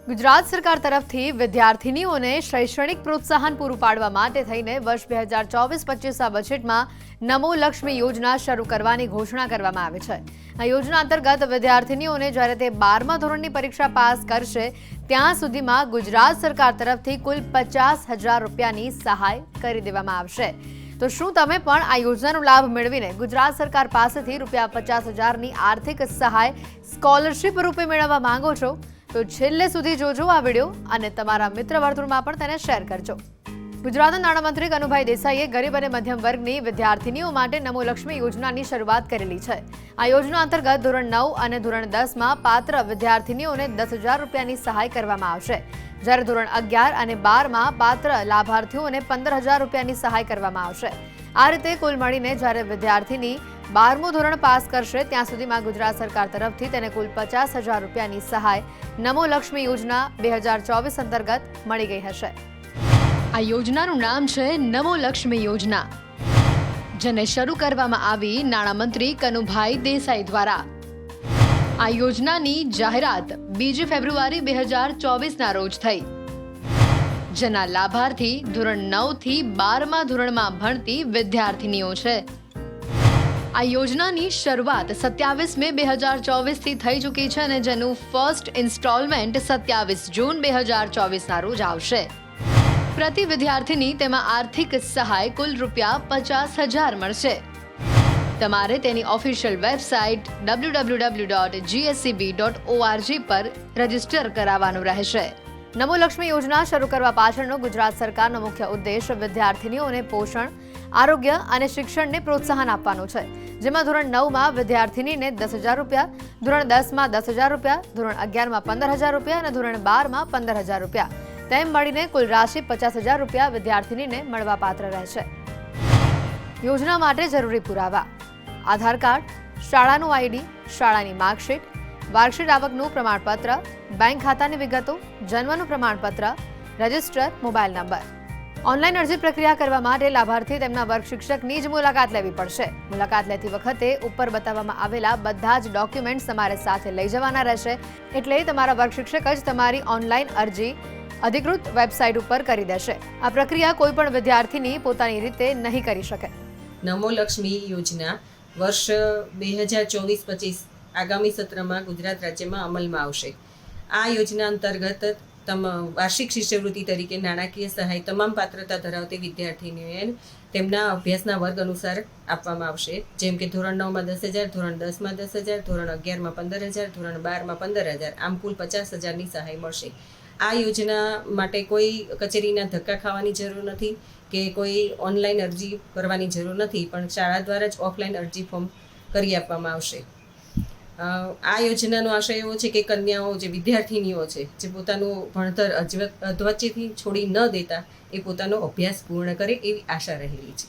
ગુજરાત સરકાર તરફથી વિદ્યાર્થીનીઓને શૈક્ષણિક પ્રોત્સાહન પૂરું પાડવા માટે થઈને વર્ષ 2024-25 બજેટમાં નમો લક્ષ્મી યોજના શરૂ કરવાની ઘોષણા કરવામાં આવી છે। આ યોજના અંતર્ગત વિદ્યાર્થીનીઓને જ્યારે તે 12મા ધોરણની પરીક્ષા પાસ કરશે ત્યાં સુધીમાં ગુજરાત સરકાર તરફથી કુલ 50,000 રૂપિયાની સહાય કરી દેવામાં આવશે। તો શું તમે પણ આ યોજનાનો લાભ મેળવીને ગુજરાત સરકાર પાસેથી રૂપિયા 50,000ની આર્થિક સહાય સ્કોલરશિપ રૂપે મેળવવા માંગો છો? તો છેલ્લે સુધી જોજો આ વિડીયો અને તમારા મિત્ર વર્તુળમાં પણ તેને શેર કરજો। ગુજરાતના નાણામંત્રી કનુભાઈ દેસાઈએ ગરીબ અને મધ્યમ વર્ગની વિદ્યાર્થીનીઓ માટે નમો લક્ષ્મી યોજનાની શરૂઆત કરેલી છે। આ યોજના અંતર્ગત ધોરણ 9 અને ધોરણ 10માં પાત્ર વિદ્યાર્થીનીઓને 10,000 રૂપિયાની સહાય કરવામાં આવશે, જ્યારે ધોરણ 11 અને 12માં પાત્ર લાભાર્થીઓને 15,000 રૂપિયાની સહાય કરવામાં આવશે। આ રીતે કુલ મળીને જ્યારે વિદ્યાર્થીની 12મું ધોરણ પાસ કરશે ત્યાં સુધીમાં ગુજરાત સરકાર તરફથી તેને કુલ 50,000 રૂપિયાની સહાય નમો લક્ષ્મી યોજના 2024 અંતર્ગત મળી ગઈ હશે। આ યોજનાનું નામ છે નમો લક્ષ્મી યોજના, જેને શરૂ કરવામાં આવી નાણામંત્રી કનુભાઈ દેસાઈ દ્વારા। આ યોજનાની જાહેરાત 2 ફેબ્રુઆરી 2024ના રોજ થઈ, જેના લાભાર્થી ધોરણ 9 થી 12મા ધોરણમાં ભણતી વિદ્યાર્થીનીઓ છે। આ યોજનાની શરૂઆત 27 મે 2024 થી થઈ ચૂકી છે અને જેનું ફર્સ્ટ ઇન્સ્ટોલમેન્ટ 27 જૂન 2024ના રોજ આવશે। પ્રતિ વિદ્યાર્થીની તેમાં આર્થિક સહાય કુલ રૂપિયા 50,000 મળશે। તમારે તેની ઓફિશિયલ વેબસાઇટ www.gscb.org પર રજીસ્ટર કરાવવાનું રહેશે। નમો લક્ષ્મી યોજના શરૂ કરવા પાછળનો ગુજરાત સરકારનો મુખ્ય ઉદ્દેશ વિદ્યાર્થીનીઓને પોષણ, આરોગ્ય અને શિક્ષણને પ્રોત્સાહન આપવાનો છે, જેમાં ધોરણ 9માં વિદ્યાર્થીનીને 10,000 રૂપિયા, ધોરણ 10માં 10,000 રૂપિયા, ધોરણ 11માં 15,000 રૂપિયા અને ધોરણ 12માં 15,000 રૂપિયા, તેમ મળીને કુલ રાશિ 50,000 રૂપિયા વિદ્યાર્થીનીને મળવાપાત્ર રહેશે। યોજના માટે જરૂરી પુરાવા: આધાર કાર્ડ, શાળાનું આઈડી, શાળાની માર્કશીટ, વાર્ષિક આવકનું પ્રમાણપત્ર, બેંક ખાતાની વિગતો, જન્મનું પ્રમાણપત્ર, રજિસ્ટર, મોબાઈલ નંબર। ઓનલાઈન અરજી પ્રક્રિયા કરવા માટે લાભાર્થી તેમના વર્ગ શિક્ષકની જ મુલાકાત લેવી પડશે। મુલાકાત લેતી વખતે ઉપર બતાવવામાં આવેલા બધા જ ડોક્યુમેન્ટ્સ તમારે સાથે લઈ જવાના રહેશે, એટલે તમારા વર્ગ શિક્ષક જ તમારી ઓનલાઈન અરજી અધિકૃત વેબસાઇટ ઉપર કરી દેશે। આ પ્રક્રિયા કોઈ પણ વિદ્યાર્થીની પોતાની રીતે નહીં કરી શકે। નમો લક્ષ્મી યોજના વર્ષ 2024-25 આગામી સત્રમાં ગુજરાત રાજ્યમાં અમલમાં આવશે। આ યોજના અંતર્ગત વાર્ષિક શિષ્યવૃત્તિ તરીકે નાણાકીય સહાય તમામ પાત્રતા ધરાવતી વિદ્યાર્થીનીઓને તેમના અભ્યાસના વર્ગ અનુસાર આપવામાં આવશે, જેમ કે ધોરણ 9માં 10,000, ધોરણ 10માં 10,000, ધોરણ 11માં 15,000, ધોરણ 12માં 15,000, આમ કુલ 50,000ની સહાય મળશે। આ યોજના માટે કોઈ કચેરીના ધક્કા ખાવાની જરૂર નથી કે કોઈ ઓનલાઈન અરજી કરવાની જરૂર નથી, પણ શાળા દ્વારા જ ઓફલાઈન અરજી ફોર્મ કરી આપવામાં આવશે। આ યોજનાનો આશય એવો છે કે કન્યાઓ, જે વિદ્યાર્થીનીઓ છે, જે પોતાનું ભણતર અધવચ્ચેથી છોડી ન દેતા એ પોતાનો અભ્યાસ પૂર્ણ કરે એવી આશા રહેલી છે।